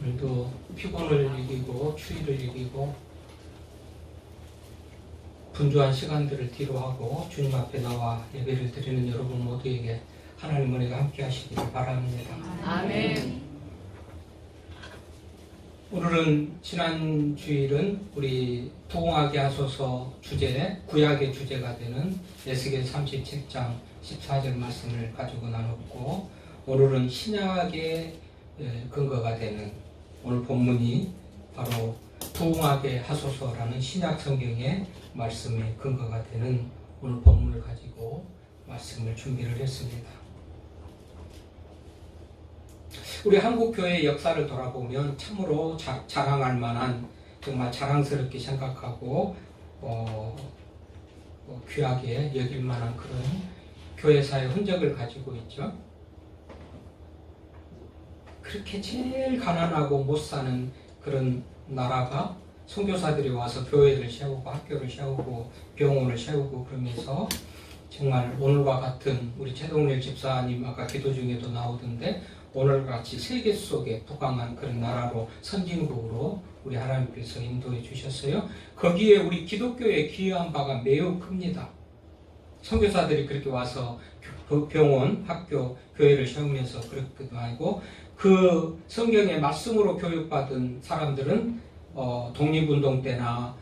오늘도 피곤을 이기고 추위를 이기고 분주한 시간들을 뒤로하고 주님 앞에 나와 예배를 드리는 여러분 모두에게 하나님 은혜가 함께 하시기를 바랍니다. 아멘. 오늘은 지난 주일은 우리 부흥하게 하소서 주제, 구약의 주제가 되는 에스겔 37장 14절 말씀을 가지고 나눴고, 오늘은 신약의 근거가 되는 오늘 본문이 바로 부흥하게 하소서라는 신약 성경의 말씀의 근거가 되는 오늘 본문을 가지고 말씀을 준비를 했습니다. 우리 한국교회의 역사를 돌아보면 참으로 자랑할 만한, 정말 자랑스럽게 생각하고 귀하게 여길 만한 그런 교회사의 흔적을 가지고 있죠. 그렇게 제일 가난하고 못 사는 그런 나라가 선교사들이 와서 교회를 세우고 학교를 세우고 병원을 세우고 그러면서 정말 오늘과 같은, 우리 최동렬 집사님 아까 기도 중에도 나오던데, 오늘과 같이 세계 속에 부강한 그런 나라로, 선진국으로 우리 하나님께서 인도해 주셨어요. 거기에 우리 기독교의 기여한 바가 매우 큽니다. 선교사들이 그렇게 와서 병원, 학교, 교회를 세우면서 그렇기도 하고, 그 성경의 말씀으로 교육받은 사람들은 독립운동 때나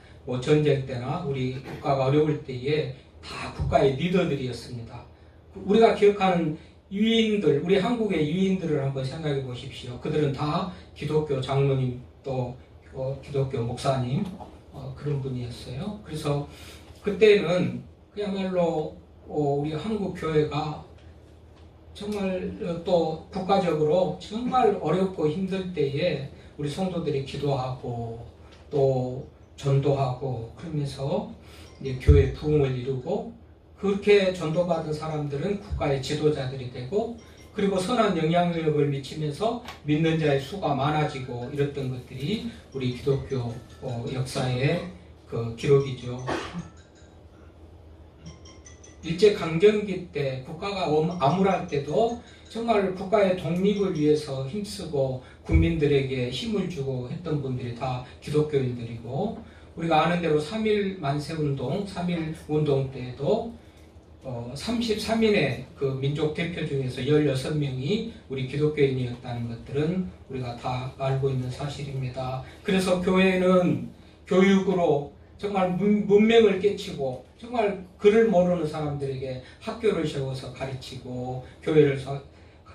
전쟁 때나 우리 국가가 어려울 때에 다 국가의 리더들이었습니다. 우리가 기억하는 유인들, 우리 한국의 유인들을 한번 생각해 보십시오. 그들은 다 기독교 장로님, 또 기독교 목사님, 그런 분이었어요. 그래서 그때는 그야말로 우리 한국 교회가 정말 또 국가적으로 정말 어렵고 힘들 때에 우리 성도들이 기도하고 또 전도하고 그러면서 이제 교회 부흥을 이루고, 그렇게 전도받은 사람들은 국가의 지도자들이 되고, 그리고 선한 영향력을 미치면서 믿는 자의 수가 많아지고, 이랬던 것들이 우리 기독교 역사의 그 기록이죠. 일제강점기 때 국가가 암울할 때도 정말 국가의 독립을 위해서 힘쓰고 국민들에게 힘을 주고 했던 분들이 다 기독교인들이고, 우리가 아는 대로 3.1 만세운동, 3.1 운동 때에도 33인의 그 민족 대표 중에서 16명이 우리 기독교인이었다는 것들은 우리가 다 알고 있는 사실입니다. 그래서 교회는 교육으로 정말 문명을 깨치고, 정말 글을 모르는 사람들에게 학교를 세워서 가르치고, 교회를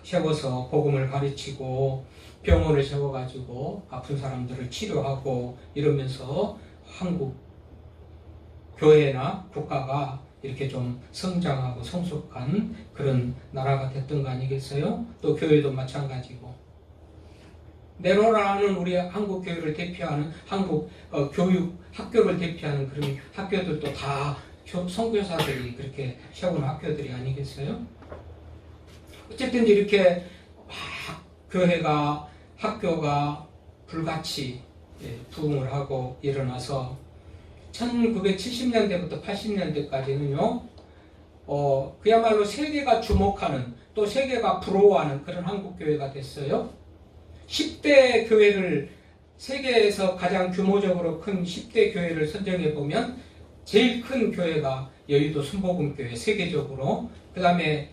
세워서 복음을 가르치고, 병원을 세워가지고 아픈 사람들을 치료하고, 이러면서 한국 교회나 국가가 이렇게 좀 성장하고 성숙한 그런 나라가 됐던 거 아니겠어요? 또 교회도 마찬가지고. 네로라는 우리 한국 교회를 대표하는 한국 교육 학교를 대표하는 그런 학교들도 다 선교사들이 그렇게 세운 학교들이 아니겠어요? 어쨌든 이렇게 교회가, 학교가 불같이 부흥을 하고 일어나서 1970년대부터 80년대까지는요, 그야말로 세계가 주목하는, 또 세계가 부러워하는 그런 한국교회가 됐어요. 10대 교회를, 세계에서 가장 규모적으로 큰 10대 교회를 선정해 보면 제일 큰 교회가 여의도 순복음교회, 세계적으로. 그 다음에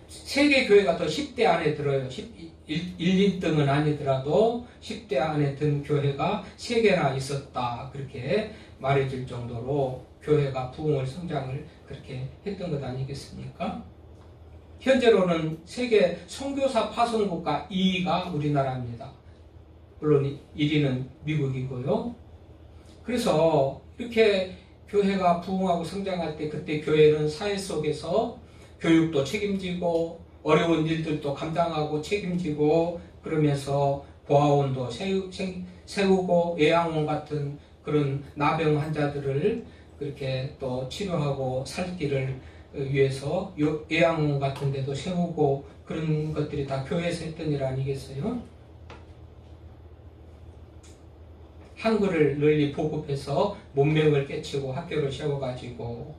세계 교회가 더 10대 안에 들어요. 1, 2등은 아니더라도 10대 안에 든 교회가 3개나 있었다, 그렇게 말해질 정도로 교회가 부흥을, 성장을 그렇게 했던 것 아니겠습니까? 현재로는 세계 선교사 파송국가 2위가 우리나라입니다. 물론 1위는 미국이고요. 그래서 이렇게 교회가 부흥하고 성장할 때, 그때 교회는 사회 속에서 교육도 책임지고 어려운 일들도 감당하고 책임지고, 그러면서 보아원도 세우고 요양원 같은 그런 나병 환자들을 그렇게 또 치료하고 살 길을 위해서 요양원 같은 데도 세우고, 그런 것들이 다 교회에서 했던 일 아니겠어요? 한글을 널리 보급해서 문명을 깨치고 학교를 세워가지고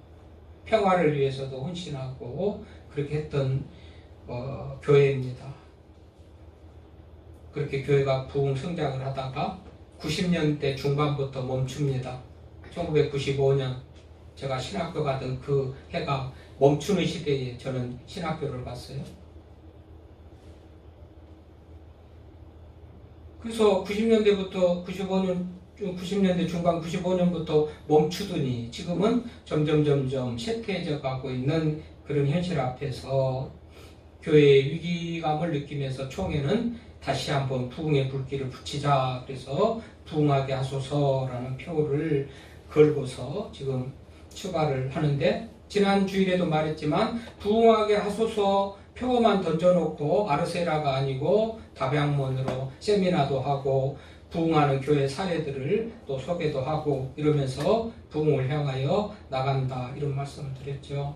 평화를 위해서도 헌신하고 그렇게 했던 교회입니다. 그렇게 교회가 부흥 성장을 하다가 90년대 중반부터 멈춥니다. 1995년 제가 신학교 가던 그 해가 멈추는 시대에 저는 신학교를 갔어요. 그래서 90년대부터 90년대 중반 95년부터 멈추더니 지금은 점점 쇠퇴해져 가고 있는 그런 현실 앞에서 교회의 위기감을 느끼면서 총회는 다시 한번 부흥의 불길을 붙이자. 그래서 부흥하게 하소서라는 표를 걸고서 지금 추가를 하는데, 지난 주일에도 말했지만 부흥하게 하소서 표만 던져놓고 아르세라가 아니고 답양문으로 세미나도 하고 부흥하는 교회 사례들을 또 소개도 하고 이러면서 부흥을 향하여 나간다, 이런 말씀을 드렸죠.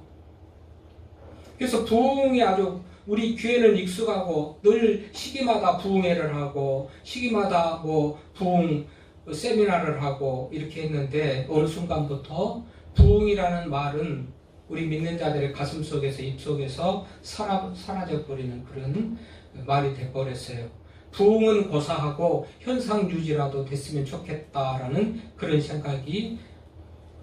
그래서 부흥이 아주 우리 교회는 익숙하고 늘 시기마다 부흥회를 하고 시기마다 뭐 부흥 세미나를 하고 이렇게 했는데, 어느 순간부터 부흥이라는 말은 우리 믿는 자들의 가슴 속에서 입 속에서 사라져 버리는 그런 말이 돼버렸어요. 부흥은 고사하고 현상 유지라도 됐으면 좋겠다라는 그런 생각이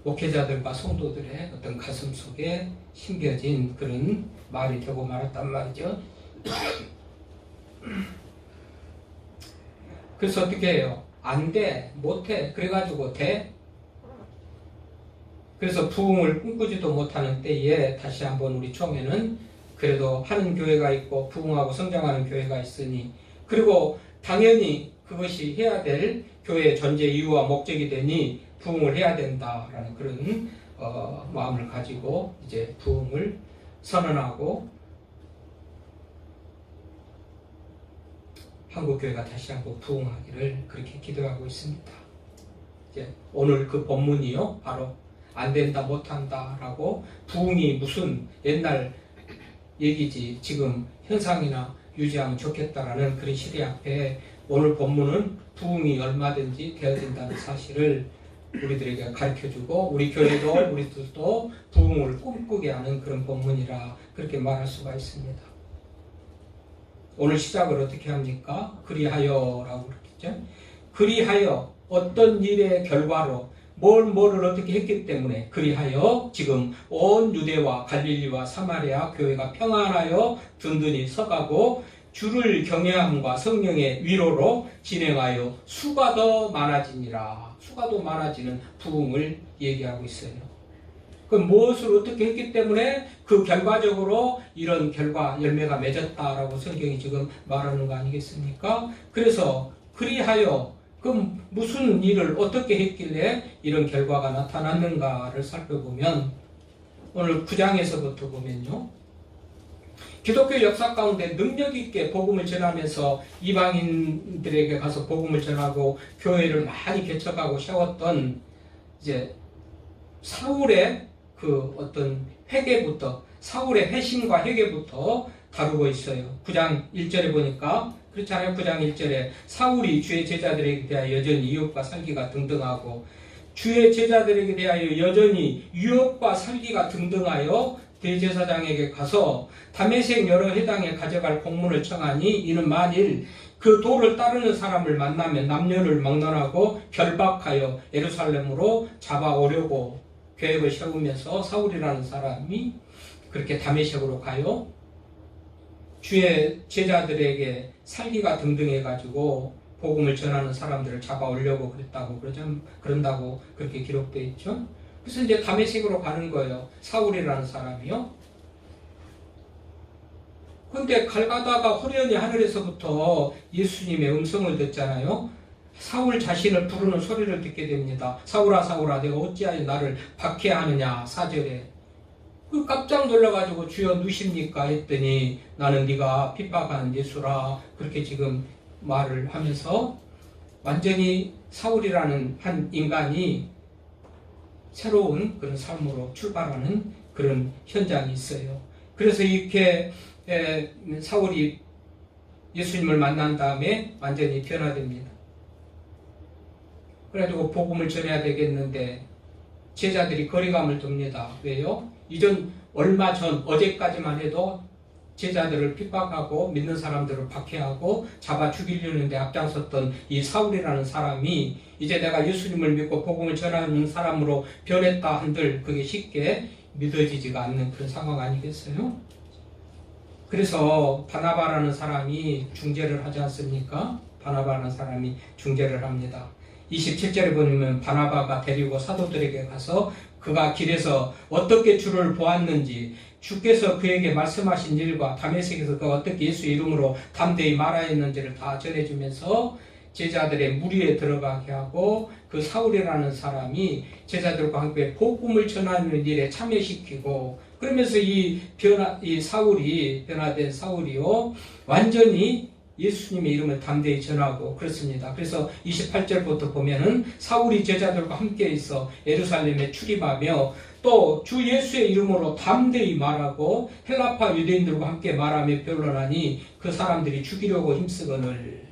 목회자들과 성도들의 어떤 가슴 속에 심겨진 그런 말이 되고 말았단 말이죠. 그래서 어떻게 해요? 안 돼, 못해, 그래가지고 돼? 그래서 부흥을 꿈꾸지도 못하는 때에 다시 한번 우리 총회는 그래도 하는 교회가 있고 부흥하고 성장하는 교회가 있으니, 그리고 당연히 그것이 해야 될 교회의 존재 이유와 목적이 되니 부흥을 해야 된다라는 그런 마음을 가지고 이제 부흥을 선언하고 한국교회가 다시 한번 부흥하기를 그렇게 기도하고 있습니다. 이제 오늘 그 본문이요, 바로 안 된다, 못한다 라고, 부흥이 무슨 옛날 얘기지 지금 현상이나 유지하면 좋겠다라는 그런 시대 앞에 오늘 본문은 부흥이 얼마든지 되어진다는 사실을 우리들에게 가르쳐주고, 우리 교회도 우리들도 부흥을 꿈꾸게 하는 그런 본문이라 그렇게 말할 수가 있습니다. 오늘 시작을 어떻게 합니까? 그리하여 라고 그랬죠. 그리하여 어떤 일의 결과로 뭐를 어떻게 했기 때문에 그리하여 지금 온 유대와 갈릴리와 사마리아 교회가 평안하여 든든히 서가고 주를 경외함과 성령의 위로로 진행하여 수가 더 많아지니라. 수가 더 많아지는 부흥을 얘기하고 있어요. 그럼 무엇을 어떻게 했기 때문에 그 결과적으로 이런 결과 열매가 맺었다라고 성경이 지금 말하는 거 아니겠습니까? 그래서 그리하여 그럼 무슨 일을 어떻게 했길래 이런 결과가 나타났는가를 살펴보면, 오늘 9장에서부터 보면요, 기독교 역사 가운데 능력 있게 복음을 전하면서 이방인들에게 가서 복음을 전하고 교회를 많이 개척하고 세웠던 이제 사울의 그 어떤 회개부터, 사울의 회심과 회개부터 다루고 있어요. 9장 1절에 보니까 그렇잖아요. 9장 1절에 사울이 주의 제자들에게 대하여 여전히 유혹과 살기가 등등하고, 주의 제자들에게 대하여 여전히 유혹과 살기가 등등하여 대제사장에게 가서 다메섹 여러 회당에 가져갈 공문을 청하니, 이는 만일 그 도를 따르는 사람을 만나면 남녀를 막론하고 결박하여 예루살렘으로 잡아오려고 계획을 세우면서 사울이라는 사람이 그렇게 다메섹으로 가요. 주의 제자들에게 살기가 등등해가지고 복음을 전하는 사람들을 잡아오려고 그런다고 그렇게 기록되어 있죠. 그래서 이제 다메섹으로 가는 거예요. 사울이라는 사람이요. 그런데 가다가 호련히 하늘에서부터 예수님의 음성을 듣잖아요. 사울 자신을 부르는 소리를 듣게 됩니다. 사울아 사울아 내가 어찌하여 나를 박해하느냐. 4절에 깜짝 놀라가지고 주여 누십니까 했더니 나는 네가 핍박하는 예수라, 그렇게 지금 말을 하면서 완전히 사울이라는 한 인간이 새로운 그런 삶으로 출발하는 그런 현장이 있어요. 그래서 이렇게 사울이 예수님을 만난 다음에 완전히 변화됩니다. 그래가지고 복음을 전해야 되겠는데 제자들이 거리감을 둡니다. 왜요? 얼마 전 어제까지만 해도 제자들을 핍박하고 믿는 사람들을 박해하고 잡아 죽이려는 데 앞장섰던 이 사울이라는 사람이 이제 내가 예수님을 믿고 복음을 전하는 사람으로 변했다 한들 그게 쉽게 믿어지지가 않는 그런 상황 아니겠어요? 그래서 바나바라는 사람이 중재를 하지 않습니까? 바나바라는 사람이 중재를 합니다. 27절에 보면 바나바가 데리고 사도들에게 가서 그가 길에서 어떻게 주를 보았는지 주께서 그에게 말씀하신 일과 다메섹에서 그가 어떻게 예수 이름으로 담대히 말하였는지를 다 전해주면서 제자들의 무리에 들어가게 하고 그 사울이라는 사람이 제자들과 함께 복음을 전하는 일에 참여시키고 그러면서 이 사울이 변화된 사울이요 완전히 예수님의 이름을 담대히 전하고 그렇습니다. 그래서 28절부터 보면은 사울이 제자들과 함께 있어 예루살렘에 출입하며 또 주 예수의 이름으로 담대히 말하고 헬라파 유대인들과 함께 말하며 변론하니 그 사람들이 죽이려고 힘쓰거늘.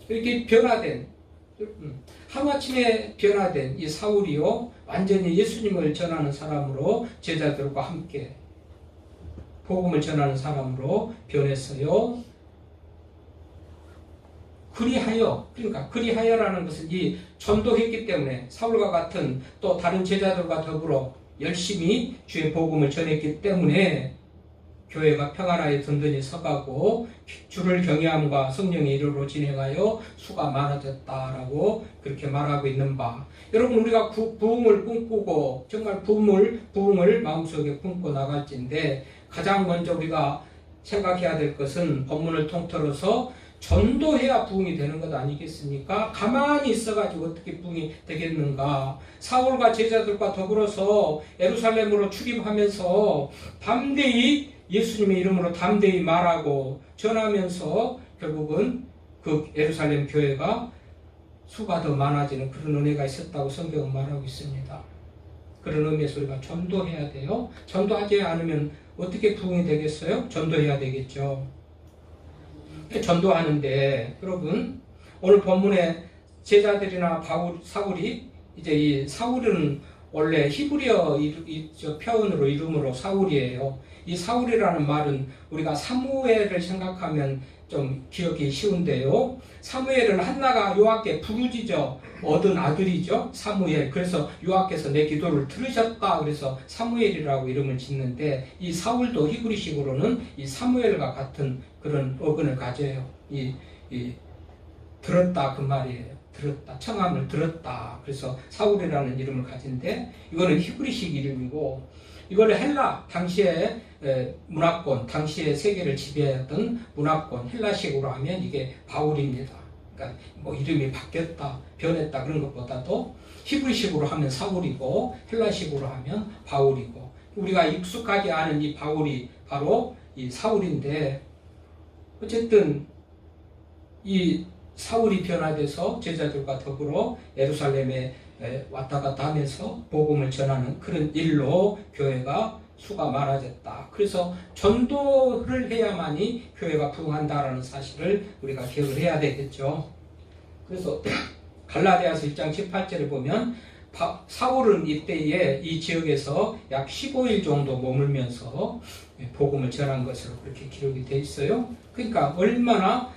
이렇게 변화된 하루아침에 변화된 이 사울이요 완전히 예수님을 전하는 사람으로 제자들과 함께 복음을 전하는 사람으로 변했어요. 그리하여라는 것은 이 전도했기 때문에 사울과 같은 또 다른 제자들과 더불어 열심히 주의 복음을 전했기 때문에 교회가 평안하여 든든히 서가고 주를 경외함과 성령의 이름으로 진행하여 수가 많아졌다라고 그렇게 말하고 있는 바. 여러분 우리가 부흥을 꿈꾸고 정말 부흥을 마음속에 품고 나갈지인데 가장 먼저 우리가 생각해야 될 것은 본문을 통틀어서 전도해야 부흥이 되는 것 아니겠습니까? 가만히 있어가지고 어떻게 부흥이 되겠는가? 사울과 제자들과 더불어서 예루살렘으로 출입하면서 담대히 예수님의 이름으로 담대히 말하고 전하면서 결국은 그 예루살렘 교회가 수가 더 많아지는 그런 은혜가 있었다고 성경은 말하고 있습니다. 그런 의미에서 우리가 전도해야 돼요. 전도하지 않으면 어떻게 부흥이 되겠어요? 전도해야 되겠죠. 전도하는데 여러분 오늘 본문에 제자들이나 사울이 이제 이 사울은 원래 히브리어 표현으로 이름으로 사울이에요. 이 사울이라는 말은 우리가 사무엘을 생각하면 좀 기억이 쉬운데요. 사무엘은 한나가 요압께 부르짖어 얻은 아들이죠. 사무엘. 그래서 요압께서 내 기도를 들으셨다. 그래서 사무엘이라고 이름을 짓는데 이 사울도 히브리식으로는 이 사무엘과 같은 그런 어근을 가져요. 들었다 그 말이에요. 들었다. 청함을 들었다. 그래서 사울이라는 이름을 가진데 이거는 히브리식 이름이고 이걸 헬라 당시에 문화권, 당시에 세계를 지배했던 문화권 헬라식으로 하면 이게 바울입니다. 그러니까 뭐 이름이 바뀌었다, 변했다 그런 것보다도 히브리식으로 하면 사울이고 헬라식으로 하면 바울이고 우리가 익숙하지 않은 이 바울이 바로 이 사울인데 어쨌든 이 사울이 변화돼서 제자들과 더불어 예루살렘에 왔다 갔다 하면서 복음을 전하는 그런 일로 교회가 수가 많아졌다. 그래서 전도를 해야만이 교회가 부흥한다라는 사실을 우리가 기억을 해야 되겠죠. 그래서 갈라디아서 1장 18절에 보면 사울은 이때에 이 지역에서 약 15일 정도 머물면서 복음을 전한 것으로 그렇게 기록이 되어 있어요. 그러니까 얼마나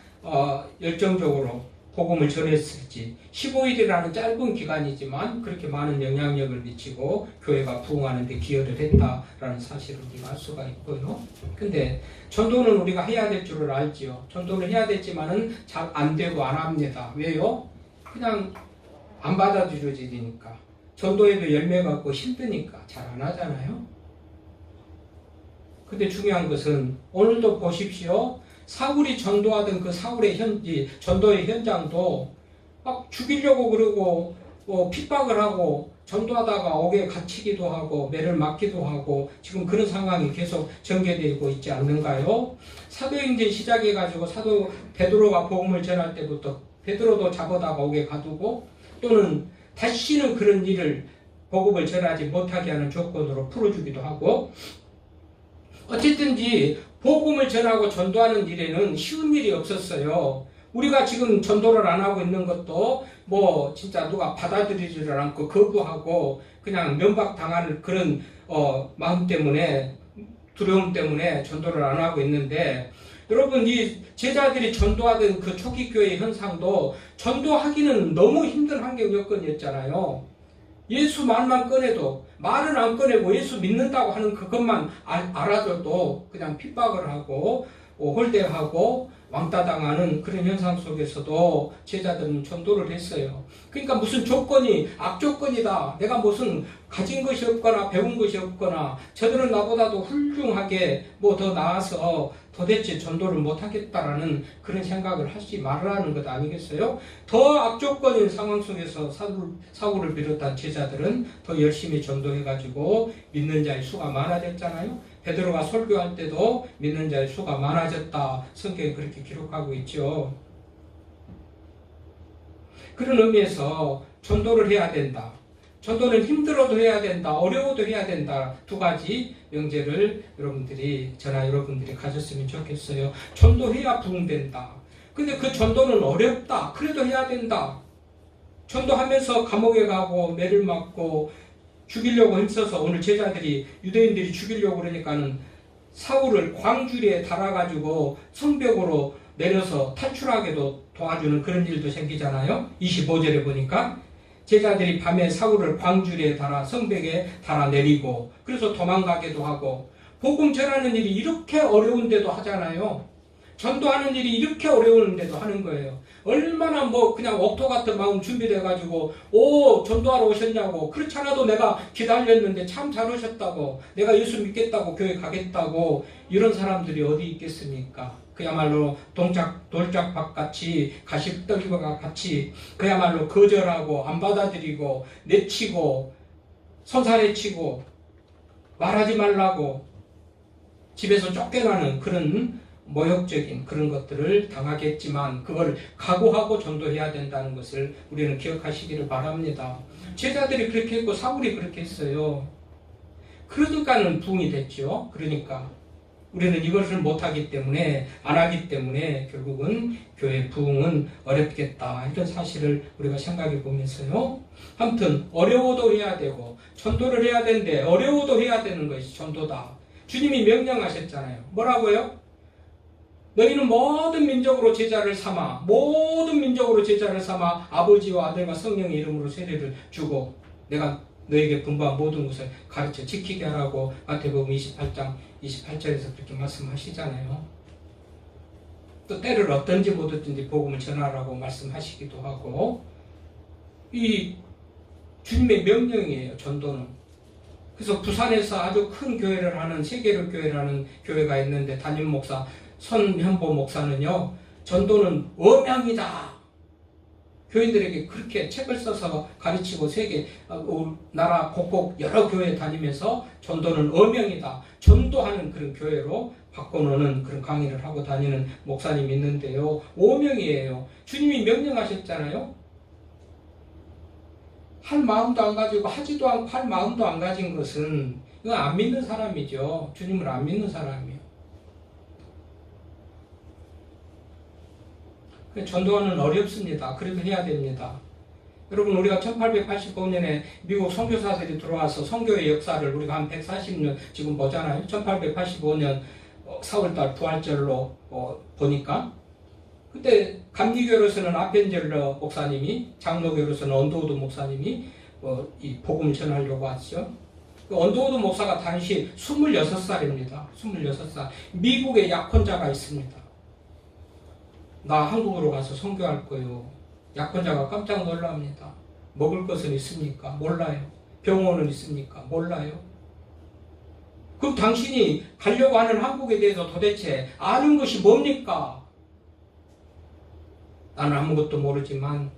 열정적으로 복음을 전했을지 15일이라는 짧은 기간이지만 그렇게 많은 영향력을 미치고 교회가 부흥하는 데 기여를 했다라는 사실을 우리가 알 수가 있고요. 근데 전도는 우리가 해야 될 줄을 알지요. 전도를 해야 되지만은 잘 안 되고 안 합니다. 왜요? 그냥 안 받아들여지니까. 전도에도 열매가 없고 힘드니까 잘 안 하잖아요. 근데 중요한 것은 오늘도 보십시오. 사울이 전도하던 그 사울의 전도의 현장도 막 죽이려고 그러고 핍박을 하고 전도하다가 옥에 갇히기도 하고 매를 맞기도 하고 지금 그런 상황이 계속 전개되고 있지 않는가요? 사도행전 시작해가지고 사도 베드로가 복음을 전할 때부터 베드로도 잡아다가 옥에 가두고 또는 다시는 그런 일을 복음을 전하지 못하게 하는 조건으로 풀어주기도 하고 어쨌든지 복음을 전하고 전도하는 일에는 쉬운 일이 없었어요. 우리가 지금 전도를 안 하고 있는 것도 뭐 진짜 누가 받아들이지를 않고 거부하고 그냥 면박당하는 그런 마음 때문에 두려움 때문에 전도를 안 하고 있는데, 여러분, 이 제자들이 전도하던 그 초기 교회 현상도 전도하기는 너무 힘든 환경 여건이었잖아요. 예수 말만 꺼내도, 말은 안 꺼내고 예수 믿는다고 하는 그것만 알아줘도 그냥 핍박을 하고 홀대하고 왕따 당하는 그런 현상 속에서도 제자들은 전도를 했어요. 그러니까 무슨 조건이 악조건이다, 내가 무슨 가진 것이 없거나 배운 것이 없거나 저들은 나보다도 훌륭하게 뭐 더 나아서 도대체 전도를 못하겠다라는 그런 생각을 하지 말라는 것 아니겠어요? 더 악조건인 상황 속에서 사울을 비롯한 제자들은 더 열심히 전도해가지고 믿는 자의 수가 많아졌잖아요. 베드로가 설교할 때도 믿는 자의 수가 많아졌다, 성경이 그렇게 기록하고 있죠. 그런 의미에서 전도를 해야 된다. 전도는 힘들어도 해야 된다, 어려워도 해야 된다. 두 가지 명제를 저나 여러분들이 가졌으면 좋겠어요. 전도해야 부흥된다. 근데 그 전도는 어렵다. 그래도 해야 된다. 전도하면서 감옥에 가고 매를 맞고 죽이려고 힘써서, 오늘 제자들이 유대인들이 죽이려고 그러니까는 사울을 광주리에 달아가지고 성벽으로 내려서 탈출하게도 도와주는 그런 일도 생기잖아요. 25절에 보니까 제자들이 밤에 사울을 광주리에 달아 성벽에 달아 내리고, 그래서 도망가기도 하고, 복음 전하는 일이 이렇게 어려운데도 하잖아요. 전도하는 일이 이렇게 어려운데도 하는 거예요. 얼마나 뭐 그냥 옥토 같은 마음 준비돼가지고 전도하러 오셨냐고, 그렇지 않아도 내가 기다렸는데 참 잘 오셨다고, 내가 예수 믿겠다고 교회 가겠다고, 이런 사람들이 어디 있겠습니까? 그야말로 돌짝밭같이 가시떨기와 같이 그야말로 거절하고 안 받아들이고 내치고 손사래치고 말하지 말라고 집에서 쫓겨나는 그런 모욕적인 그런 것들을 당하겠지만, 그걸 각오하고 전도해야 된다는 것을 우리는 기억하시기를 바랍니다. 제자들이 그렇게 했고 사울이 그렇게 했어요. 그러니까는 부흥이 됐죠. 그러니까 우리는 이것을 못하기 때문에, 안 하기 때문에 결국은 교회 부흥은 어렵겠다, 이런 사실을 우리가 생각해 보면서요. 아무튼 어려워도 해야 되고 전도를 해야 되는데, 어려워도 해야 되는 것이 전도다. 주님이 명령하셨잖아요. 뭐라고요? 너희는 모든 민족으로 제자를 삼아, 모든 민족으로 제자를 삼아 아버지와 아들과 성령의 이름으로 세례를 주고 내가 너에게 분부한 모든 것을 가르쳐 지키게 하라고 마태복음 28장 28절에서 그렇게 말씀하시잖아요. 또 때를 어떤지 못 어떤지 복음을 전하라고 말씀하시기도 하고, 이 주님의 명령이에요, 전도는. 그래서 부산에서 아주 큰 교회를 하는 세계로 교회를 하는 교회가 있는데, 담임 목사 손현보 목사는요, 전도는 어명이다, 교인들에게 그렇게 책을 써서 가르치고 세계 나라 곳곳 여러 교회 다니면서 전도는 어명이다, 전도하는 그런 교회로 바꿔놓는 그런 강의를 하고 다니는 목사님이 있는데요. 오명이에요. 주님이 명령하셨잖아요. 할 마음도 안 가지고 하지도 않고 할 마음도 안 가진 것은 이건 안 믿는 사람이죠. 주님을 안 믿는 사람이에요. 전도는 어렵습니다. 그래도 해야 됩니다. 여러분, 우리가 1885년에 미국 선교사들이 들어와서 선교의 역사를 우리가 한 140년 지금 보잖아요. 1885년 4월달 부활절로 보니까, 그때 감리교로서는 아펜젤러 목사님이, 장로교로서는 언더우드 목사님이 이 복음을 전하려고 왔죠. 언더우드 목사가 당시 26살입니다. 26살. 미국에 약혼자가 있습니다. 나 한국으로 가서 선교할 거예요. 약혼자가 깜짝 놀랍니다. 먹을 것은 있습니까? 몰라요. 병원은 있습니까? 몰라요. 그럼 당신이 가려고 하는 한국에 대해서 도대체 아는 것이 뭡니까? 나는 아무것도 모르지만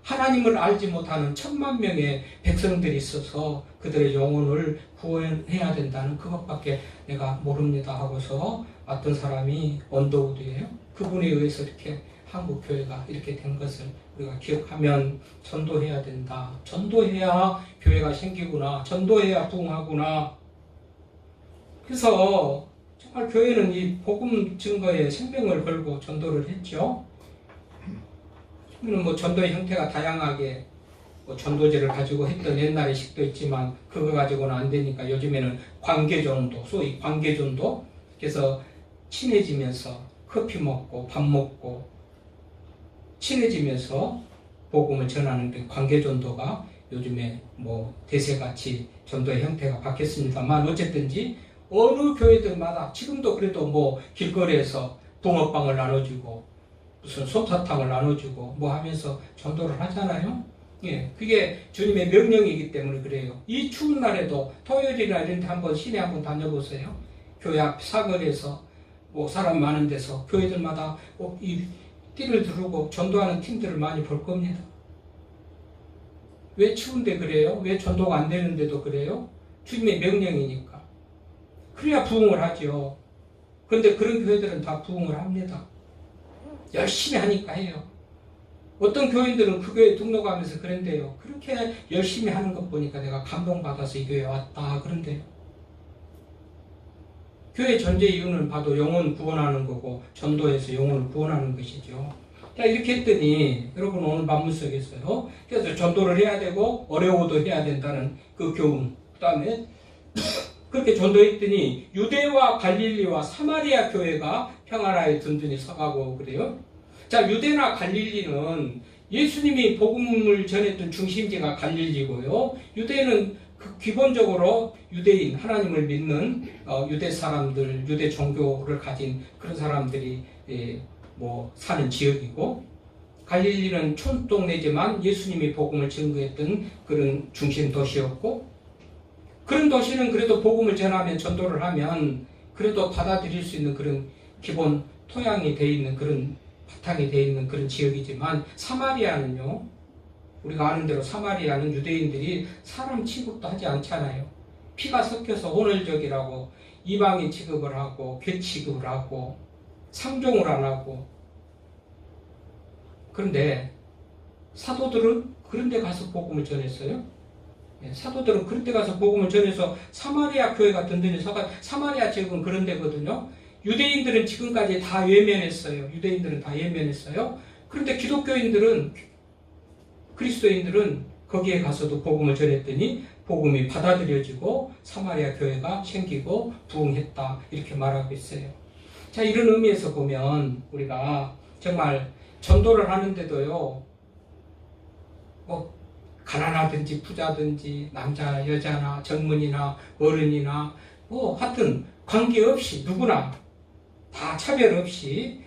하나님을 알지 못하는 1000만 명의 백성들이 있어서 그들의 영혼을 구원해야 된다는 그것밖에 내가 모릅니다 하고서 왔던 사람이 언더우드예요. 그분에 의해서 이렇게 한국 교회가 이렇게 된 것을 우리가 기억하면 전도해야 된다. 전도해야 교회가 생기구나. 전도해야 부흥하구나. 그래서 정말 교회는 이 복음 증거에 생명을 걸고 전도를 했죠. 우리는 전도의 형태가 다양하게 뭐 전도제를 가지고 했던 옛날의 식도 있지만 그거 가지고는 안 되니까 요즘에는 관계전도, 소위 관계전도. 그래서 친해지면서 커피 먹고 밥 먹고 친해지면서 복음을 전하는 관계전도가 요즘에 뭐 대세같이 전도의 형태가 바뀌었습니다만, 어쨌든지 어느 교회들마다 지금도 그래도 뭐 길거리에서 붕어빵을 나눠주고 무슨 솜사탕을 나눠주고 뭐 하면서 전도를 하잖아요. 예, 그게 주님의 명령이기 때문에 그래요. 이 추운 날에도 토요일이나 이런 데 한번 시내 한번 다녀보세요. 교회 앞 사거리에서 뭐 사람 많은 데서 교회들마다 이 띠를 두르고 전도하는 팀들을 많이 볼 겁니다. 왜 추운데 그래요? 왜 전도가 안 되는데도 그래요? 주님의 명령이니까. 그래야 부흥을 하죠. 그런데 그런 교회들은 다 부흥을 합니다. 열심히 하니까 해요. 어떤 교인들은 그 교회에 등록하면서 그런데요. 그렇게 열심히 하는 것 보니까 내가 감동받아서 이 교회에 왔다 그런데요. 교회 존재 이유는 봐도 영혼 구원하는 거고 전도해서 영혼을 구원하는 것이죠. 자, 이렇게 했더니 여러분 오늘 본문 속에서요. 그래서 전도를 해야 되고 어려워도 해야 된다는 그 교훈. 그 다음에 그렇게 전도했더니 유대와 갈릴리와 사마리아 교회가 평안하에 든든히 서가고 그래요. 자, 유대나 갈릴리는 예수님이 복음을 전했던 중심지가 갈릴리고요. 유대는 기본적으로 유대인, 하나님을 믿는 유대 사람들, 유대 종교를 가진 그런 사람들이 뭐 사는 지역이고, 갈릴리는 촌동네지만 예수님이 복음을 증거했던 그런 중심 도시였고, 그런 도시는 그래도 복음을 전하면 전도를 하면 그래도 받아들일 수 있는 그런 기본 토양이 돼 있는 그런 바탕이 돼 있는 그런 지역이지만, 사마리아는요, 우리가 아는 대로 사마리아는 유대인들이 사람 취급도 하지 않잖아요. 피가 섞여서 혼혈적이라고 이방인 취급을 하고 괴 취급을 하고 상종을 안 하고. 그런데 사도들은 그런 데 가서 복음을 전했어요. 사도들은 그런 데 가서 복음을 전해서 사마리아 교회가 든든히 서가. 사마리아 지역은 그런 데거든요. 유대인들은 지금까지 다 외면했어요. 유대인들은 다 외면했어요. 그런데 기독교인들은, 그리스도인들은 거기에 가서도 복음을 전했더니 복음이 받아들여지고 사마리아 교회가 생기고 부흥했다 이렇게 말하고 있어요. 자, 이런 의미에서 보면 우리가 정말 전도를 하는데도요, 뭐 가난하든지 부자든지 남자 여자나 젊은이나 어른이나 뭐 하여튼 관계없이 누구나 다 차별 없이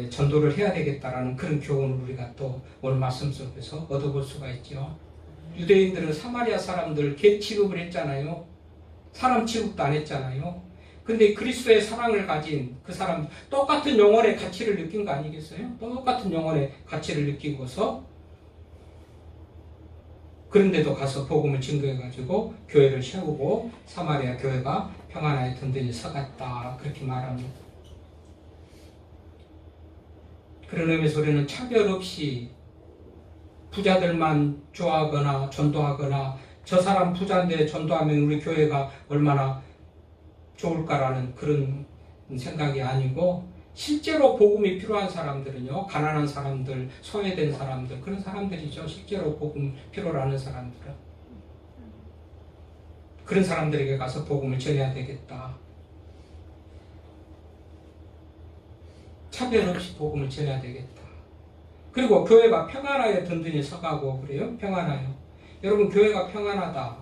전도를 해야 되겠다라는 그런 교훈을 우리가 또 오늘 말씀 속에서 얻어볼 수가 있죠. 유대인들은 사마리아 사람들 개 취급을 했잖아요. 사람 취급도 안 했잖아요. 근데 그리스도의 사랑을 가진 그 사람, 똑같은 영혼의 가치를 느낀 거 아니겠어요? 똑같은 영혼의 가치를 느끼고서 그런데도 가서 복음을 증거해가지고 교회를 세우고 사마리아 교회가 평안하에 든든히 서갔다 그렇게 말합니다. 그런 의미에서 우리는 차별 없이 부자들만 좋아하거나 전도하거나 저 사람 부자인데 전도하면 우리 교회가 얼마나 좋을까라는 그런 생각이 아니고, 실제로 복음이 필요한 사람들은요, 가난한 사람들, 소외된 사람들, 그런 사람들이죠. 실제로 복음 필요로 하는 사람들은. 그런 사람들에게 가서 복음을 전해야 되겠다. 차별 없이 복음을 전해야 되겠다. 그리고 교회가 평안하여 든든히 서가고 그래요. 평안하여. 여러분, 교회가 평안하다.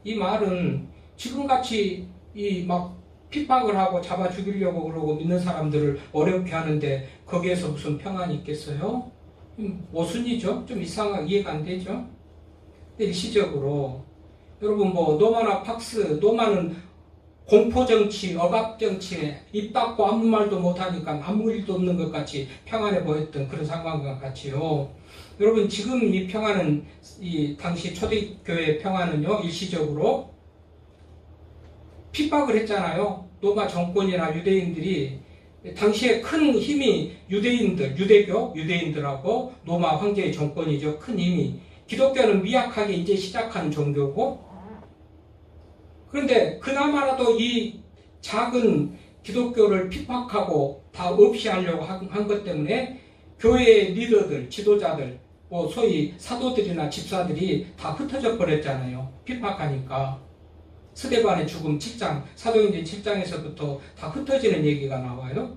이 말은 지금같이 이 막 핍박을 하고 잡아 죽이려고 그러고 믿는 사람들을 어렵게 하는데 거기에서 무슨 평안이 있겠어요? 모순이죠. 좀 이상하게 이해가 안 되죠. 일시적으로 여러분 뭐 노마나 팍스, 노마는 공포정치, 억압정치에 입 닫고 아무 말도 못하니까 아무 일도 없는 것 같이 평안해 보였던 그런 상황과 같이요. 여러분 지금 이 평안은, 이 당시 초대교회의 평안은요, 일시적으로 핍박을 했잖아요. 로마 정권이나 유대인들이, 당시에 큰 힘이 유대인들, 유대교, 유대인들하고 로마 황제의 정권이죠. 큰 힘이. 기독교는 미약하게 이제 시작한 종교고, 그런데 그나마라도 이 작은 기독교를 핍박하고 다 없이 하려고 한 것 때문에 교회의 리더들, 지도자들, 뭐 소위 사도들이나 집사들이 다 흩어져 버렸잖아요. 핍박하니까. 스데반의 죽음 7장, 사도행전 7장에서부터 다 흩어지는 얘기가 나와요.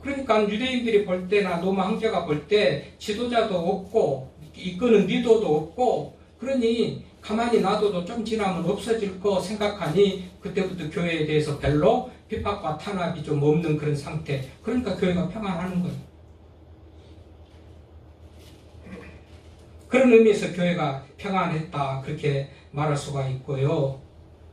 그러니까 유대인들이 볼 때나 로마 황제가 볼 때 지도자도 없고 이끄는 리더도 없고 그러니 가만히 놔둬도 좀 지나면 없어질 거 생각하니 그때부터 교회에 대해서 별로 핍박과 탄압이 좀 없는 그런 상태. 그러니까 교회가 평안하는 거예요. 그런 의미에서 교회가 평안했다 그렇게 말할 수가 있고요.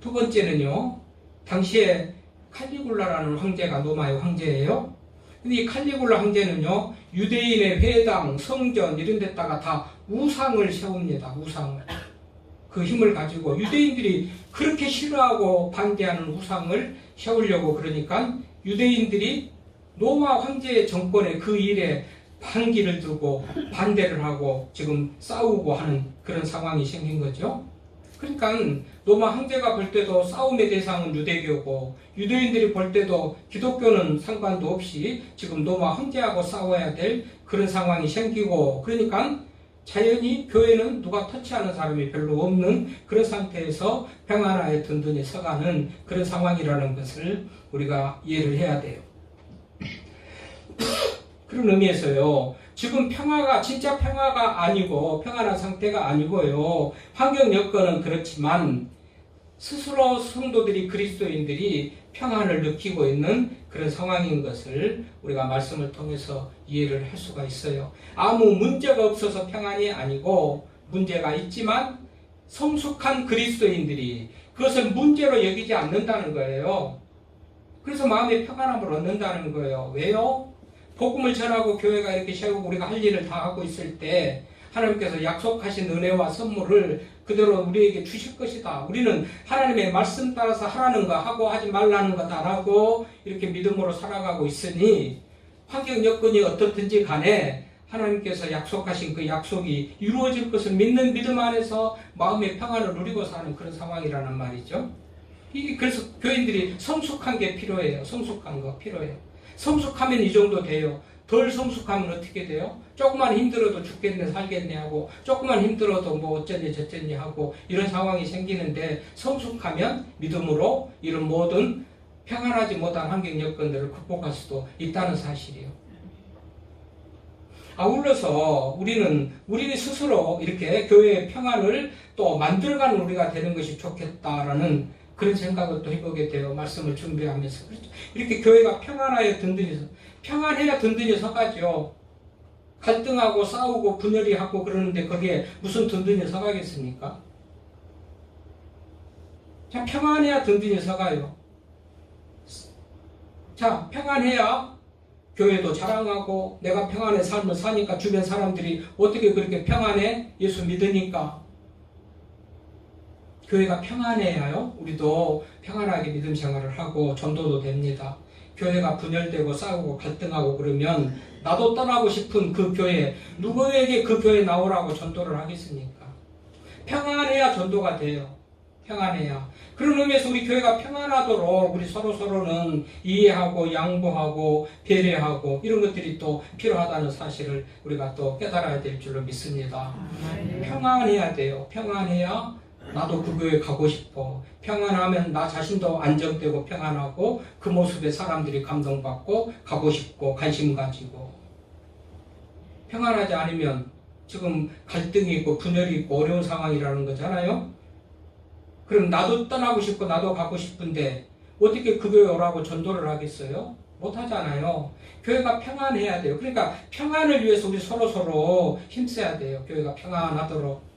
두 번째는요. 당시에 칼리굴라라는 황제가 로마의 황제예요. 근데 이 칼리굴라 황제는요. 유대인의 회당, 성전 이런 데다가 다 우상을 세웁니다. 우상을. 그 힘을 가지고 유대인들이 그렇게 싫어하고 반대하는 우상을 세우려고 그러니까 유대인들이 로마 황제의 정권의 그 일에 반기를 두고 반대를 하고 지금 싸우고 하는 그런 상황이 생긴 거죠. 그러니까 로마 황제가 볼 때도 싸움의 대상은 유대교고 유대인들이 볼 때도 기독교는 상관도 없이 지금 로마 황제하고 싸워야 될 그런 상황이 생기고 그러니까 자연히 교회는 누가 터치하는 사람이 별로 없는 그런 상태에서 평안하에 든든히 서가는 그런 상황이라는 것을 우리가 이해를 해야 돼요. 그런 의미에서요. 지금 평화가 진짜 평화가 아니고 평안한 상태가 아니고요. 환경 여건은 그렇지만 스스로 성도들이 그리스도인들이 평안을 느끼고 있는 그런 상황인 것을 우리가 말씀을 통해서 이해를 할 수가 있어요. 아무 문제가 없어서 평안이 아니고 문제가 있지만 성숙한 그리스도인들이 그것을 문제로 여기지 않는다는 거예요. 그래서 마음의 평안함을 얻는다는 거예요. 왜요? 복음을 전하고 교회가 이렇게 세우고 우리가 할 일을 다 하고 있을 때 하나님께서 약속하신 은혜와 선물을 그대로 우리에게 주실 것이다. 우리는 하나님의 말씀 따라서 하라는 거 하고 하지 말라는 거 다 하고 이렇게 믿음으로 살아가고 있으니 환경 여건이 어떻든지 간에 하나님께서 약속하신 그 약속이 이루어질 것을 믿는 믿음 안에서 마음의 평안을 누리고 사는 그런 상황이라는 말이죠. 이게 그래서 교인들이 성숙한 게 필요해요. 성숙한 거 필요해요. 성숙하면 이 정도 돼요. 덜 성숙하면 어떻게 돼요? 조금만 힘들어도 죽겠네 살겠네 하고 조금만 힘들어도 뭐 어쩌니 저쩌니 하고 이런 상황이 생기는데 성숙하면 믿음으로 이런 모든 평안하지 못한 환경 여건들을 극복할 수도 있다는 사실이에요. 아울러서 우리는 우리 스스로 이렇게 교회의 평안을 또 만들어가는 우리가 되는 것이 좋겠다라는 그런 생각을 또 해보게 돼요. 말씀을 준비하면서. 그렇죠? 이렇게 교회가 평안하여 든든히 평안해야 든든히 서가죠. 갈등하고 싸우고 분열이 하고 그러는데 거기에 무슨 든든히 서가겠습니까? 자, 평안해야 든든히 서가요. 자, 평안해야 교회도 자랑하고 내가 평안의 삶을 사니까 주변 사람들이 어떻게 그렇게 평안해? 예수 믿으니까. 교회가 평안해야요. 우리도 평안하게 믿음 생활을 하고 전도도 됩니다. 교회가 분열되고 싸우고 갈등하고 그러면 나도 떠나고 싶은 그 교회, 누구에게 그 교회 나오라고 전도를 하겠습니까? 평안해야 전도가 돼요. 평안해야. 그런 의미에서 우리 교회가 평안하도록 우리 서로는 이해하고 양보하고 배려하고 이런 것들이 또 필요하다는 사실을 우리가 또 깨달아야 될 줄로 믿습니다. 평안해야 돼요. 평안해야 나도 그 교회 가고 싶어. 평안하면 나 자신도 안정되고 평안하고 그 모습에 사람들이 감동받고 가고 싶고 관심 가지고. 평안하지 않으면 지금 갈등이 있고 분열이 있고 어려운 상황이라는 거잖아요. 그럼 나도 떠나고 싶고 나도 가고 싶은데 어떻게 그 교회 오라고 전도를 하겠어요? 못하잖아요. 교회가 평안해야 돼요. 그러니까 평안을 위해서 우리 서로 힘써야 돼요. 교회가 평안하도록.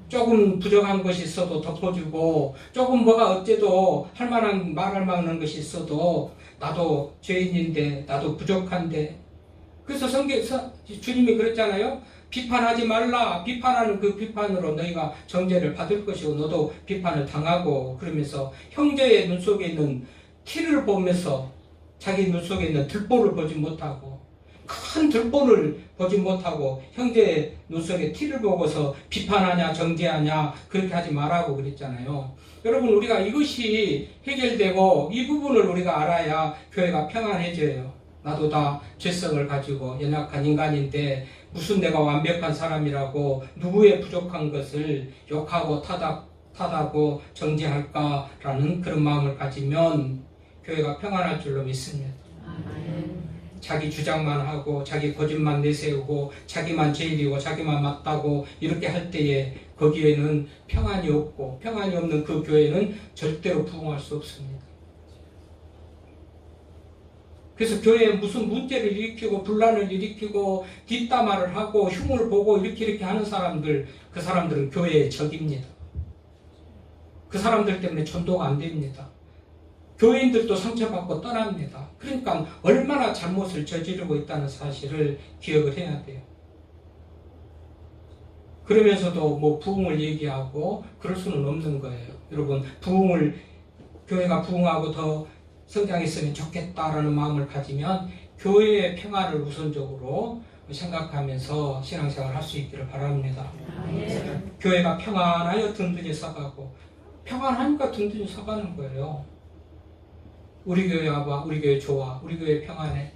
조금 부족한 것이 있어도 덮어주고 조금 뭐가 어째도 말할 만한 것이 있어도 나도 죄인인데 나도 부족한데 그래서 주님이 그랬잖아요. 비판하지 말라. 비판하는 그 비판으로 너희가 정죄를 받을 것이고 너도 비판을 당하고 그러면서 형제의 눈 속에 있는 티를 보면서 자기 눈 속에 있는 들보를 보지 못하고 큰 들보를 보지 못하고 형제의 눈 속에 티를 보고서 비판하냐 정죄하냐 그렇게 하지 말라고 그랬잖아요. 여러분 우리가 이것이 해결되고 이 부분을 우리가 알아야 교회가 평안해져요. 나도 다 죄성을 가지고 연약한 인간인데 무슨 내가 완벽한 사람이라고 누구의 부족한 것을 욕하고 탓하고 정죄할까라는 그런 마음을 가지면 교회가 평안할 줄로 믿습니다. 자기 주장만 하고 자기 고집만 내세우고 자기만 제일이고 자기만 맞다고 이렇게 할 때에 거기에는 평안이 없고 평안이 없는 그 교회는 절대로 부흥할 수 없습니다. 그래서 교회에 무슨 문제를 일으키고 분란을 일으키고 뒷담화를 하고 흉을 보고 이렇게 하는 사람들, 그 사람들은 교회의 적입니다. 그 사람들 때문에 전도가 안 됩니다. 교인들도 상처받고 떠납니다. 그러니까 얼마나 잘못을 저지르고 있다는 사실을 기억을 해야 돼요. 그러면서도 뭐 부흥을 얘기하고 그럴 수는 없는 거예요. 여러분, 교회가 부흥하고 더 성장했으면 좋겠다라는 마음을 가지면 교회의 평화를 우선적으로 생각하면서 신앙생활을 할 수 있기를 바랍니다. 교회가 평안하여 든든히 서가고, 평안하니까 든든히 서가는 거예요. 우리 교회 와봐, 우리 교회 좋아, 우리 교회 평안해,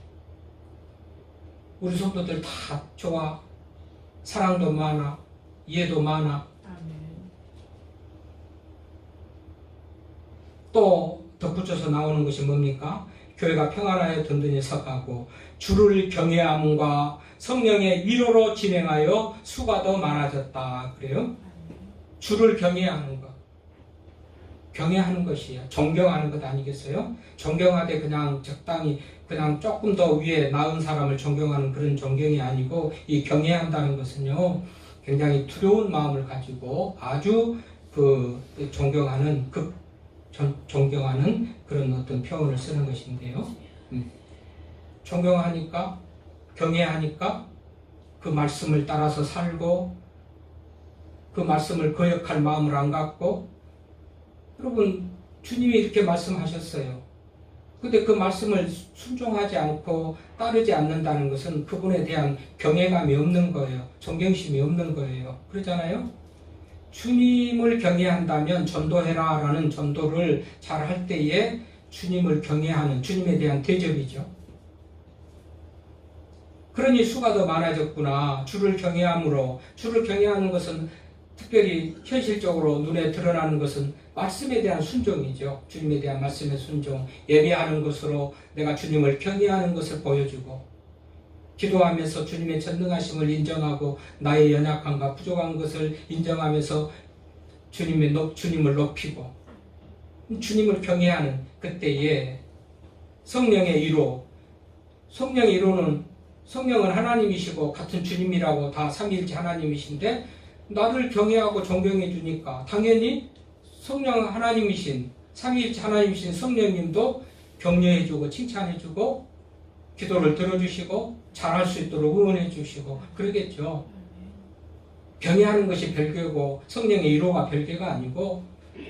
우리 성도들 다 좋아, 사랑도 많아, 이해도 많아. 또 덧붙여서 나오는 것이 뭡니까? 교회가 평안하여 든든히 서가고 주를 경외함과 성령의 위로로 진행하여 수가 더 많아졌다. 그래요? 주를 경외하는 것. 경외하는 것이에요. 존경하는 것 아니겠어요? 존경하되 그냥 적당히 그냥 조금 더 위에 나은 사람을 존경하는 그런 존경이 아니고, 이 경외한다는 것은요, 굉장히 두려운 마음을 가지고 아주 존경하는 그런 어떤 표현을 쓰는 것인데요. 존경하니까, 경외하니까 그 말씀을 따라서 살고, 그 말씀을 거역할 마음을 안 갖고. 여러분, 주님이 이렇게 말씀하셨어요. 근데 그 말씀을 순종하지 않고 따르지 않는다는 것은 그분에 대한 경외감이 없는 거예요. 존경심이 없는 거예요. 그러잖아요. 주님을 경외한다면 전도해라 라는 전도를 잘 할 때에 주님을 경외하는, 주님에 대한 대접이죠. 그러니 수가 더 많아졌구나. 주를 경외함으로, 주를 경외하는 것은 특별히 현실적으로 눈에 드러나는 것은 말씀에 대한 순종이죠. 주님에 대한 말씀의 순종, 예배하는 것으로 내가 주님을 경외하는 것을 보여주고, 기도하면서 주님의 전능하심을 인정하고 나의 연약함과 부족한 것을 인정하면서 주님을 높이고 주님을 경외하는 그때에 성령의 위로, 성령의 위로는, 성령은 하나님이시고 같은 주님이라고 다 삼위일체 하나님이신데 나를 경외하고 존경해 주니까 당연히 성령 하나님이신, 삼위일체 하나님이신 성령님도 격려해 주고 칭찬해 주고 기도를 들어주시고 잘할 수 있도록 응원해 주시고 그러겠죠. 경외하는 것이 별개고 성령의 위로가 별개가 아니고,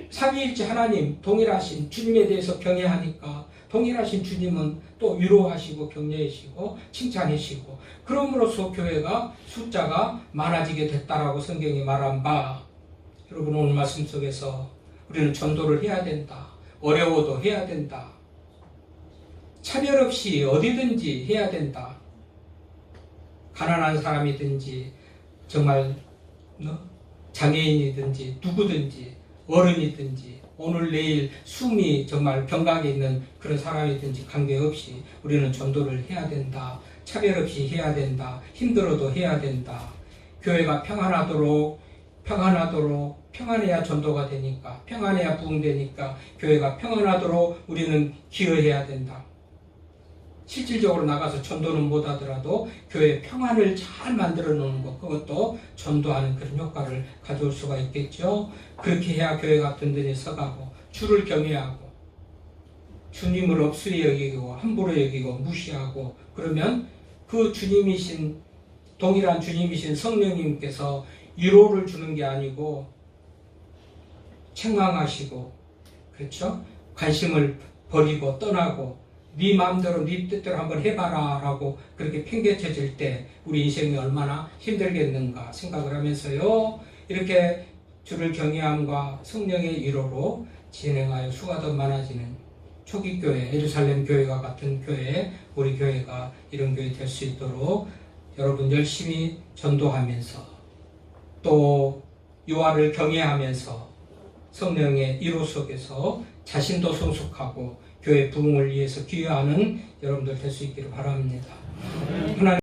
삼위일체 하나님 동일하신 주님에 대해서 경외하니까 동일하신 주님은 또 위로하시고 격려하시고 칭찬하시고, 그럼으로써 교회가 숫자가 많아지게 됐다라고 성경이 말한 바, 여러분 오늘 말씀 속에서 우리는 전도를 해야 된다. 어려워도 해야 된다. 차별 없이 어디든지 해야 된다. 가난한 사람이든지 정말 장애인이든지 누구든지 어른이든지 오늘 내일 숨이 정말 병각에 있는 그런 사람이든지 관계없이 우리는 전도를 해야 된다. 차별 없이 해야 된다. 힘들어도 해야 된다. 교회가 평안하도록 평안해야 전도가 되니까, 평안해야 부흥되니까 교회가 평안하도록 우리는 기여해야 된다. 실질적으로 나가서 전도는 못하더라도 교회 평안을 잘 만들어 놓는 것, 그것도 전도하는 그런 효과를 가져올 수가 있겠죠. 그렇게 해야 교회가 든든히 서가고 주를 경외하고 주님을 업수히 여기고 함부로 여기고 무시하고, 그러면 그 주님이신, 동일한 주님이신 성령님께서 위로를 주는 게 아니고 책망하시고, 그렇죠? 관심을 버리고 떠나고 네 마음대로 네 뜻대로 한번 해봐라 라고 그렇게 팽개쳐질 때 우리 인생이 얼마나 힘들겠는가 생각을 하면서요, 이렇게 주를 경외함과 성령의 위로로 진행하여 수가 더 많아지는 초기 교회, 예루살렘 교회와 같은 교회, 우리 교회가 이런 교회 될 수 있도록 여러분 열심히 전도하면서 또 유아를 경외하면서 성령의 이루 속에서 자신도 성숙하고 교회 부흥을 위해서 기여하는 여러분들 될 수 있기를 바랍니다. 하나님